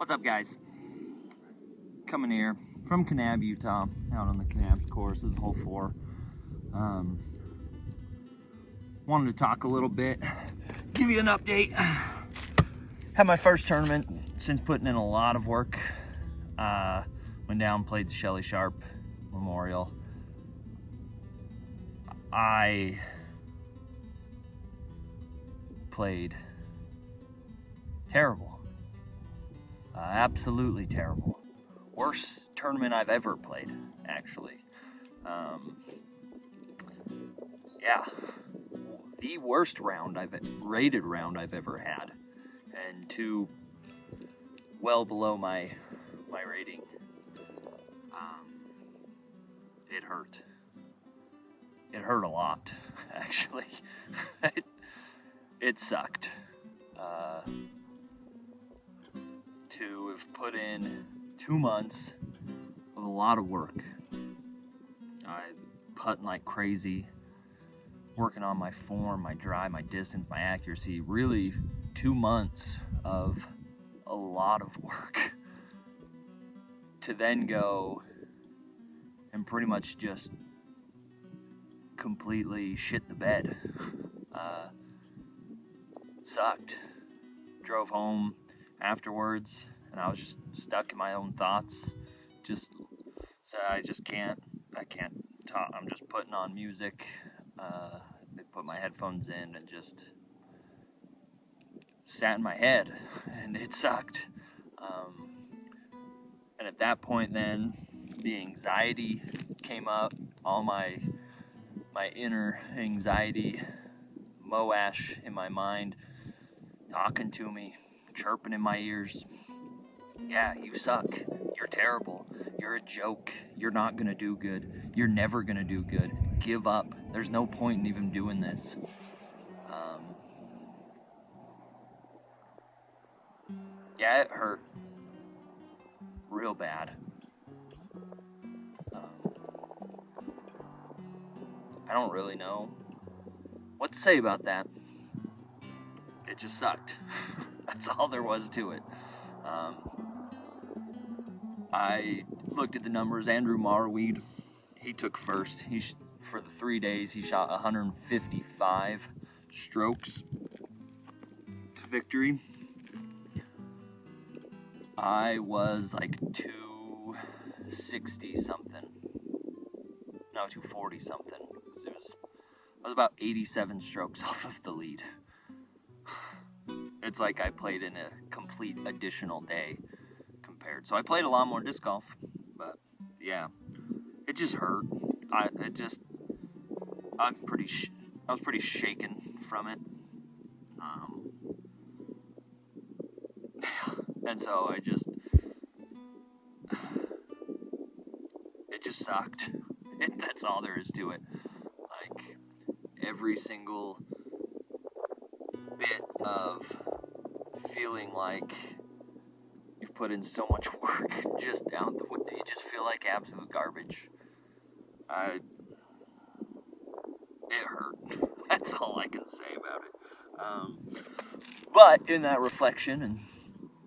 What's up, guys? Coming here from Kanab, Utah, out on the Kanab course. This is hole 4. Wanted to talk a little bit, give you an update. Had my first tournament since putting in a lot of work. Went down, played the Shelley Sharp Memorial. I played terrible. Absolutely terrible. Worst tournament I've ever played, actually. Yeah, the worst rated round I've ever had, and 2 well below my rating. It hurt. It hurt a lot, actually. It sucked. To have put in 2 months of a lot of work. I putting like crazy, working on my form, my drive, my distance, my accuracy. Really 2 months of a lot of work to then go and pretty much just completely shit the bed. Sucked. Drove home afterwards, and I was just stuck in my own thoughts. Just said, I can't talk. I'm just putting on music. I put my headphones in and just sat in my head, and it sucked. And at that point, then the anxiety came up. All my inner anxiety, Moash in my mind, talking to me, chirping in my ears. Yeah, you suck. You're terrible. You're a joke. You're not gonna do good. You're never gonna do good. Give up. There's no point in even doing this. Yeah, it hurt real bad. I don't really know what to say about that. It just sucked. That's all there was to it. I looked at the numbers. Andrew Marweed, he took first. For the 3 days, he shot 155 strokes to victory. I was like 260 something. No, 240 something. I was about 87 strokes off of the lead. It's like I played in a complete additional day compared. So I played a lot more disc golf, but yeah, it just hurt. I was pretty shaken from it. And so it just sucked. That's all there is to it. Like, every single bit of feeling like you've put in so much work just out the window. You just feel like absolute garbage. It hurt. That's all I can say about it. But in that reflection, and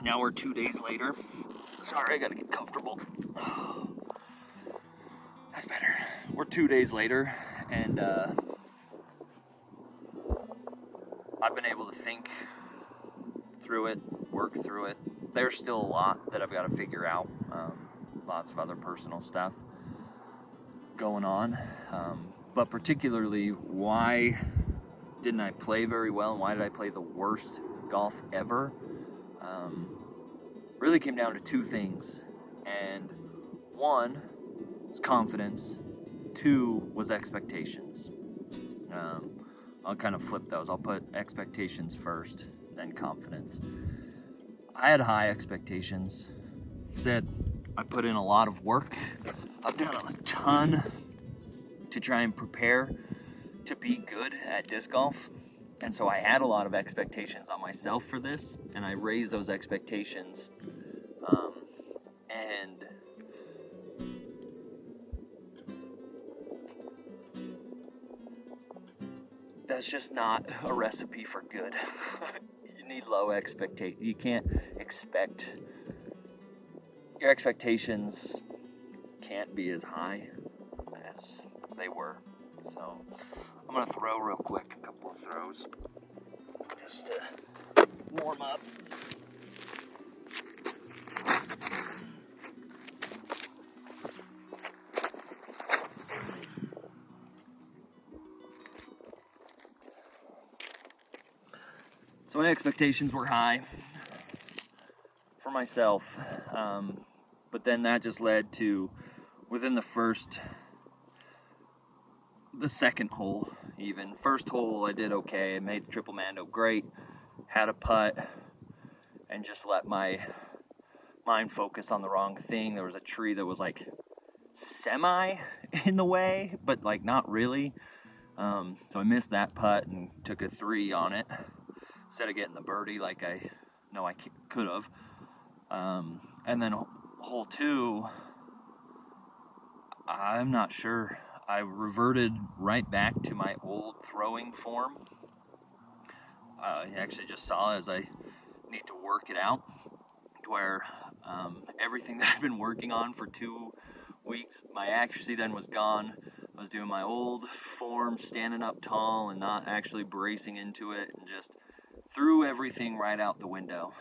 now we're 2 days later. Sorry, I gotta get comfortable. Oh, that's better. We're 2 days later, and I've been able to think through it, work through it. There's still a lot that I've got to figure out. Lots of other personal stuff going on. But particularly, why didn't I play very well, and why did I play the worst golf ever? Really came down to 2 things. And 1 was confidence. 2 was expectations. I'll kind of flip those. I'll put expectations first, then confidence. I had high expectations. Said I put in a lot of work. I've done a ton to try and prepare to be good at disc golf. And so I had a lot of expectations on myself for this, and I raised those expectations. And that's just not a recipe for good. You need low expectations. You can't expect your expectations can't be as high as they were. So I'm gonna throw real quick, a couple of throws, just to warm up. So my expectations were high for myself, but then that just led to, within the second hole even. First hole I did okay, I made the triple Mando great, had a putt, and just let my mind focus on the wrong thing. There was a tree that was like semi in the way, but like not really. So I missed that putt and took a 3 on it, instead of getting the birdie like I know I could have. And then hole 2, I'm not sure. I reverted right back to my old throwing form. I actually just saw as I need to work it out, to where everything that I've been working on for 2 weeks, my accuracy then was gone. I was doing my old form, standing up tall and not actually bracing into it, and just threw everything right out the window.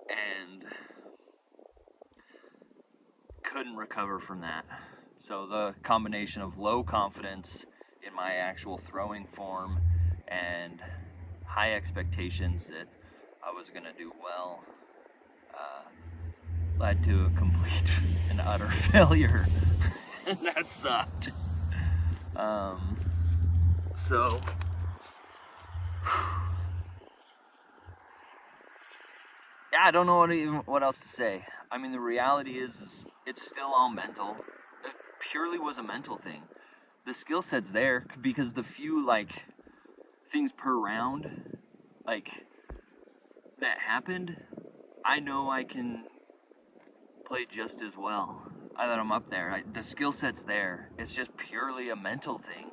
And couldn't recover from that. So the combination of low confidence in my actual throwing form and high expectations that I was going to do well led to a complete and utter failure. And that sucked. So yeah, I don't know what else to say. I mean, the reality is it's still all mental. It purely was a mental thing. The skill set's there because the few like things per round like that happened, I know I can play just as well. I let them up there. The skill set's there. It's just purely a mental thing.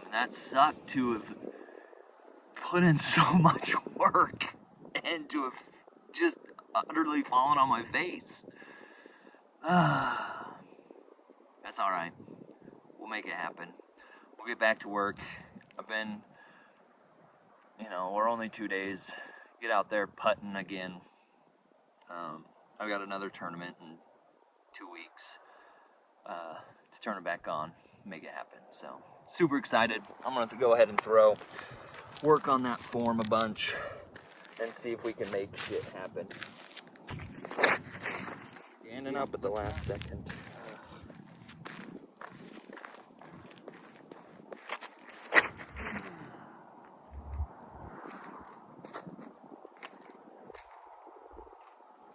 And that sucked to have put in so much work and to have just utterly fallen on my face. That's alright. We'll make it happen. We'll get back to work. I've been, we're only 2 days. Get out there putting again. I've got another tournament in 2 weeks to turn it back on, make it happen. So, super excited. I'm going to go ahead and work on that form a bunch, and see if we can make shit happen. Standing up at the last second.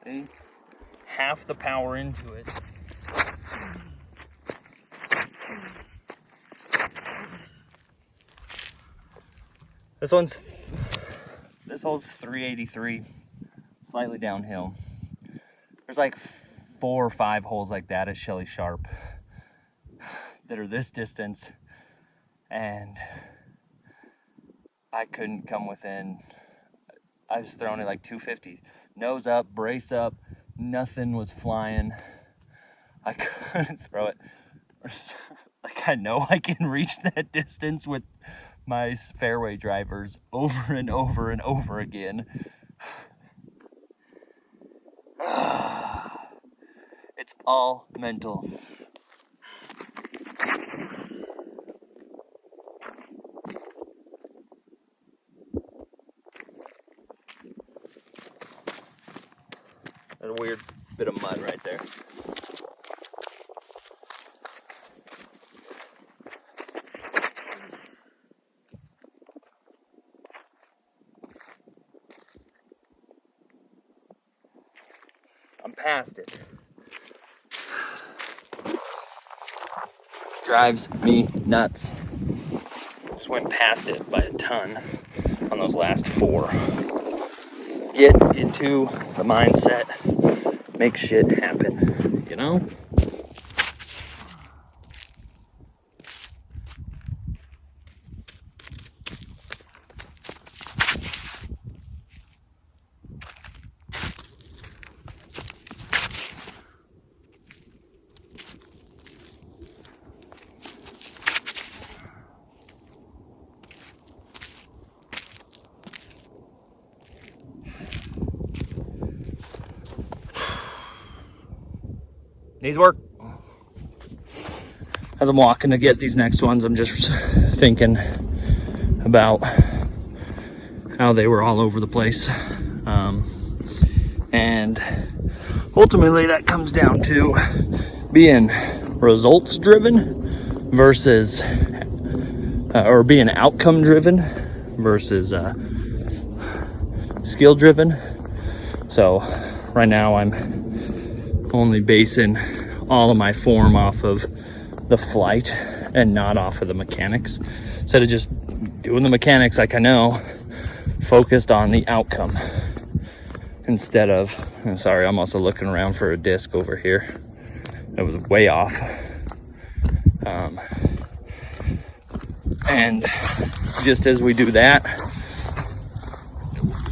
See? Half the power into it. This hole's 383, slightly downhill. There's like 4 or 5 holes like that at Shelley Sharp that are this distance, and I couldn't come within. I was throwing it like 250s, nose up, brace up, nothing was flying. I couldn't throw it. Like, I know I can reach that distance with my fairway drivers over and over and over again. It's all mental. There's a weird bit of mud right there. I'm past it. Drives me nuts. Just went past it by a ton on those last 4. Get into the mindset, make shit happen, Needs work. As I'm walking to get these next ones, I'm just thinking about how they were all over the place. And ultimately that comes down to being results driven versus or being outcome driven versus skill driven. So right now I'm only basing all of my form off of the flight and not off of the mechanics. Instead of just doing the mechanics like I know, focused on the outcome instead of, I'm sorry, I'm also looking around for a disc over here. It was way off. And just as we do that,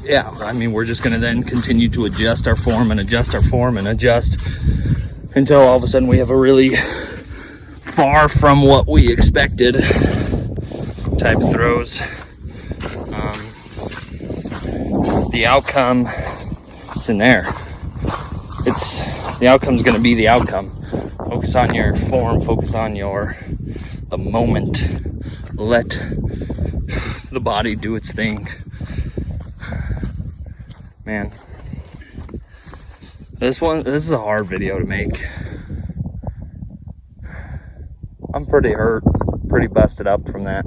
yeah, I mean, we're just gonna then continue to adjust our form and adjust our form and adjust until all of a sudden we have a really far from what we expected type throws. The outcome is in there. The outcome's gonna be the outcome. Focus on your form, focus on the moment. Let the body do its thing. Man, this is a hard video to make. I'm pretty hurt, pretty busted up from that.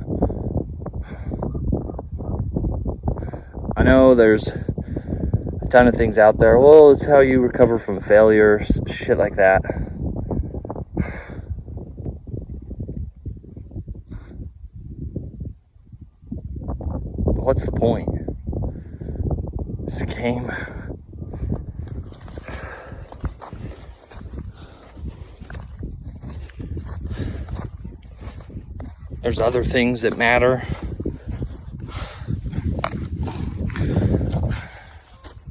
I know there's a ton of things out there. Well, it's how you recover from failure, shit like that. But what's the point? It's a game. There's other things that matter.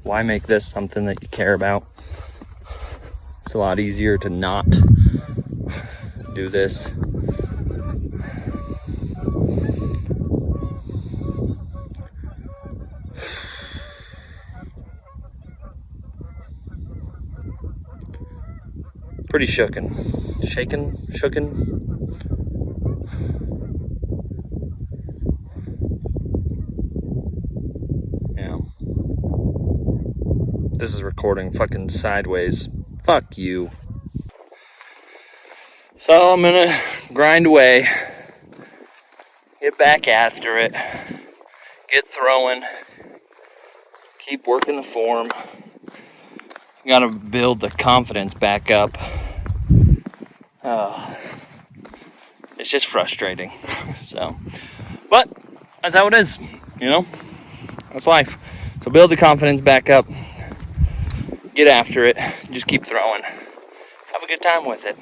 Why make this something that you care about? It's a lot easier to not do this. Pretty shooken. Shooken. Yeah. This is recording fucking sideways. Fuck you. So I'm gonna grind away. Get back after it. Get throwing. Keep working the form. Gotta build the confidence back up. It's just frustrating. So, but that's how it is, you know? That's life. So build the confidence back up. Get after it. Just keep throwing. Have a good time with it.